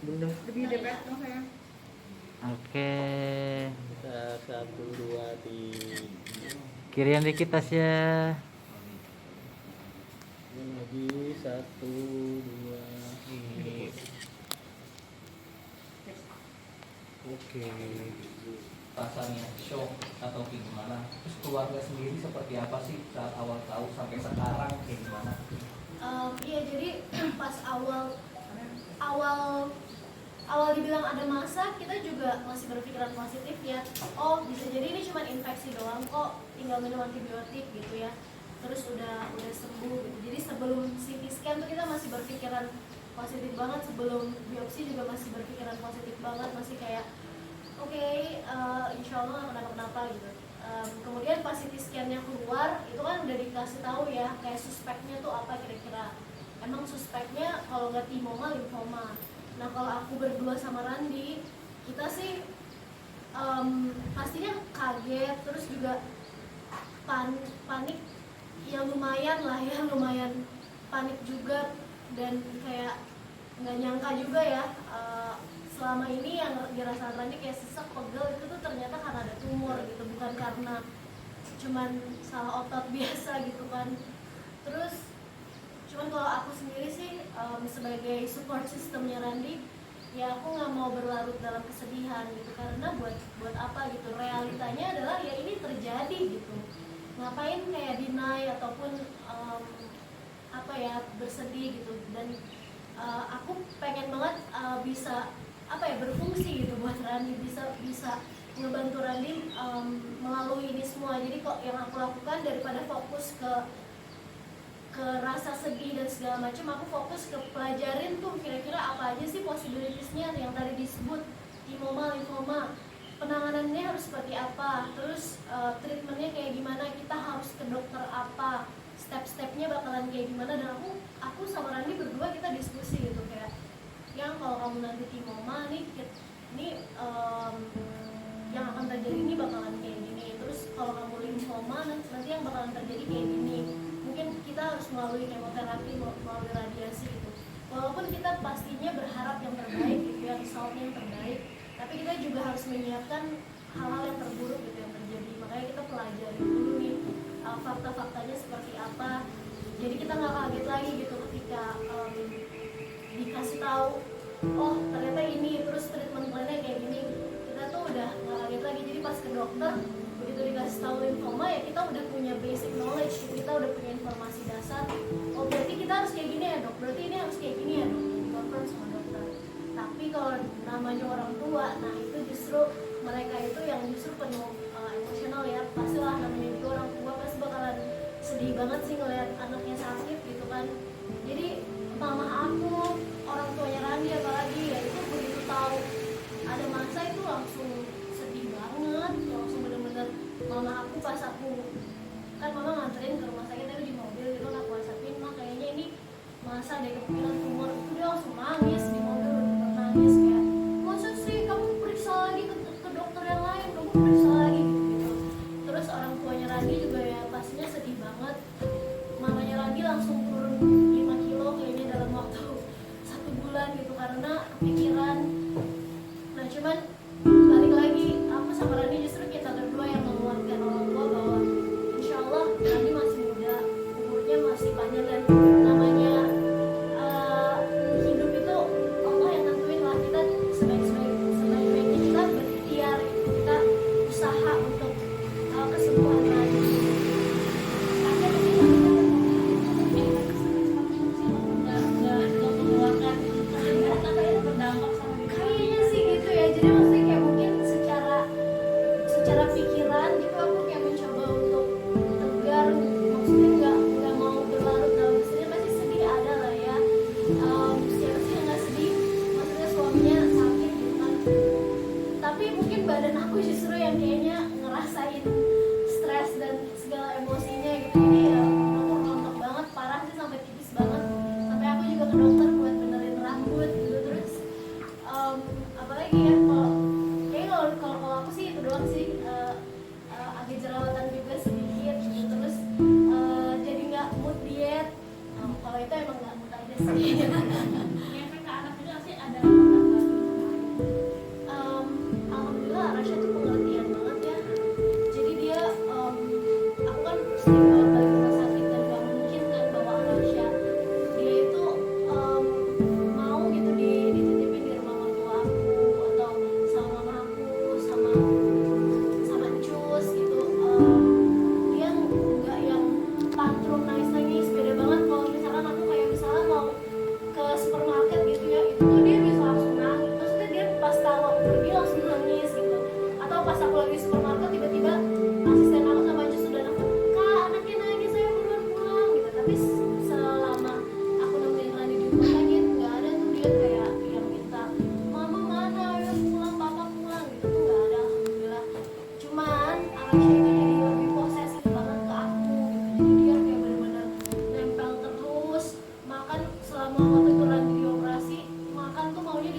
Bunda. Lebih dekat dong saya. Oke. Kita 1 2 3. Kirian dikit Tasya. Ini lagi 1 2. Oke. Rasanya shock atau gimana? Terus keluarga sendiri seperti apa sih saat awal tahu sampai sekarang kayak gimana? Iya, jadi pas awal dibilang ada masa, kita juga masih berpikiran positif ya. Oh, bisa jadi ini cuma infeksi doang kok, tinggal minum antibiotik gitu ya. Terus udah sembuh gitu. Jadi sebelum CT scan tuh kita masih berpikiran positif banget, sebelum biopsi juga masih berpikiran positif banget, masih kayak oke, insya Allah nggak kenapa-kenapa gitu. Kemudian pas CT scan-nya keluar, itu kan udah dikasih tahu ya, kayak suspeknya tuh apa kira-kira. Emang suspeknya kalau nggak timoma, limfoma. Nah kalau aku berdua sama Randi, kita sih pastinya kaget, terus juga panik, ya lumayan lah ya, lumayan panik juga, dan kayak nggak nyangka juga ya, selama ini yang dirasakan Randi kayak sesak, pegel, itu tuh ternyata karena ada tumor gitu, bukan karena cuman salah otot biasa gitu kan. Terus cuman kalau aku sendiri sih sebagai support systemnya Randi, ya aku nggak mau berlarut dalam kesedihan gitu, karena buat apa gitu, realitanya adalah ya ini terjadi gitu, ngapain kayak deny ataupun apa ya, bersedih gitu. Dan aku pengen banget bisa apa ya, berfungsi gitu buat Randi, bisa ngebantu Randi melalui ini semua. Jadi kok yang aku lakukan, daripada fokus ke rasa sedih dan segala macam, aku fokus ke pelajarin tuh kira-kira apa aja sih possibilities-nya yang tadi disebut, timoma, limfoma, penanganannya harus seperti apa, terus treatmentnya kayak gimana, kita harus ke dokter apa, step-stepnya bakalan kayak gimana. Dan aku sama Randi berdua kita diskusi gitu, kayak yang kalau kamu nanti timoma nih, yang akan terjadi ini bakalan kayak gini, terus kalau kamu limfoma nanti yang bakalan terjadi kayak gini, mungkin kita harus melalui kemoterapi, melalui radiasi gitu. Walaupun kita pastinya berharap yang terbaik gitu ya, resultnya yang terbaik, tapi kita juga harus menyiapkan hal-hal yang terburuk gitu yang terjadi. Makanya kita pelajari dulu nih fakta-faktanya seperti apa, jadi kita nggak kaget lagi gitu ketika dikasih tahu, oh ternyata ini, terus treatment plan-nya kayak gini, kita tuh udah nggak kaget lagi. Jadi pas ke dokter, begitu dikasih tahu limfoma, ya kita udah punya basic knowledge, kita udah punya informasi dasar. Oh berarti kita harus kayak gini ya dok, berarti ini harus kayak gini ya dok, confirm sama dokter. Tapi kalau namanya orang tua, nah itu justru mereka itu yang justru penuh emosional ya. Pastilah namanya juga orang tua pasti bakalan sedih banget sih ngeliat anaknya sakit gitu kan. Jadi mama aku, orang tuanya Randi apalagi ya, itu begitu tahu ada masa itu langsung sedih banget, langsung bener-bener. Mama aku pas aku kan mama nganterin ke rumah sakit, tapi di mobil gitu, aku whatsappin, mah kayaknya ini masa ada kemungkinan tumor, itu dia langsung nangis di mobil, bener-bener nangis kayak, maksud sih kamu periksa lagi ke dokter yang lain, kamu periksa lagi gitu. Terus orang tuanya Randi juga ya pastinya sedih banget. Mamanya Randi langsung turun 5 kilo kayaknya dalam waktu 1 bulan gitu, karena kepikiran. Nah cuman balik lagi, aku sama Rani justru kita berdua yang menguatkan orang tua bahwa insya Allah Rani masih muda, umurnya masih panjang, dan namanya hidup itu Allah yang tentuin lah. Kita sebaik-baiknya kita berikhtiar, kita usaha untuk kesembuhan Rani. Kayaknya sih gitu ya. Jadi maksudnya kayak mungkin secara pikiran gitu aku kayak mencoba untuk tegar, maksudnya nggak mau berlarut dalam kesedihan. Pasti sedih ada lah ya, siapa sih yang nggak sedih, maksudnya suaminya sakit gitu kan. Tapi mungkin badan aku justru yang kayaknya ngerasain stres dan segala emosinya gitu. Jadi ya aku rontok banget, parah sih, sampai tipis banget, sampai aku juga ke dokter buat benerin rambut gitu. Terus apalagi ya, kalau aku sih itu doang sih, agak jerawatan juga sedikit gitu. Terus jadi nggak mood diet, kalau itu emang nggak mood aja sih. Efek ke anak juga sih ada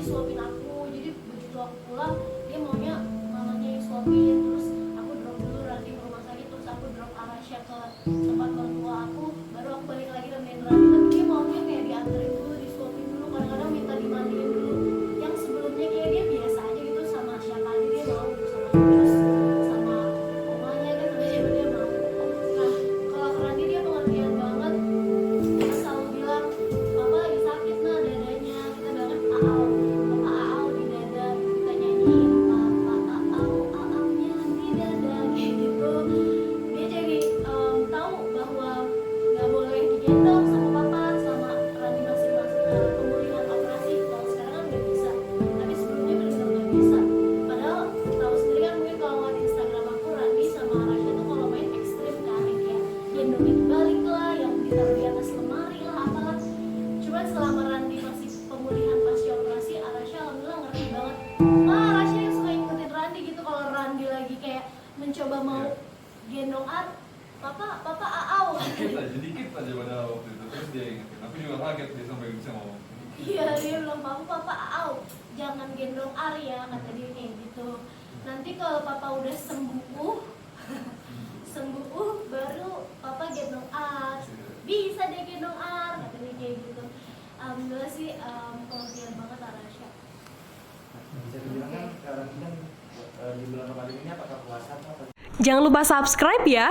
suapin aku. Jadi begitu aku pulang dia maunya mamanya yang suapin, terus aku drop dulu Randy ke rumah sakit, terus aku drop Arasya ke tempat mertua aku, baru aku balik lagi nemenin Randy. Tapi dia maunya kayak dianterin dulu, disuapin dulu, kadang-kadang minta dimandiin dulu, yang sebelumnya kayak dia biasa aja gitu, sama siapa aja dia mau, sama terus sama omanya kan, sama siapa dia mau. Nah kalau ke Randy dia pengertian banget, dia selalu bilang papa lagi sakit nah dadanya, kita banget aau papa aau di dada, kita nyanyiin papa aaunya di dada kayak gitu. Dia jadi tahu bahwa nggak boleh digendong sama papa sama Randy masih pemulihan operasi. Kalau sekarang kan udah bisa, tapi sebelumnya benar-benar nggak bisa. Padahal tahu sendiri kan, mungkin kalau ngeliat Instagram aku, Randy sama Arasya tuh kalau main ekstrim kan, yang kayak gendongnya dibalik lah, yang ditaruh di atas lemari lah, apalah. Cuman selama Randy masih pemulihan pasca operasi, Arasya alhamdulillah ngerti banget. Arasya yang suka ngikutin Randy gitu, kalau Randy lagi kayak mencoba mau gendong papa aau. Dikit aja pada waktu itu, terus dia ingetin. Aku juga kaget dia sampai bisa ngomong. Iya, dia bilang papa aau, jangan gendong ya, kata dia kayak gitu. Nanti kalau papa udah sembuh baru papa gendong bisa deh gendong kata dia kayak gitu. Alhamdulillah sih pengertian banget Arasya. Bisa dibilang kan sekarang ini kan di bulan Ramadan ini apakah puasa atau apa? Jangan lupa subscribe ya.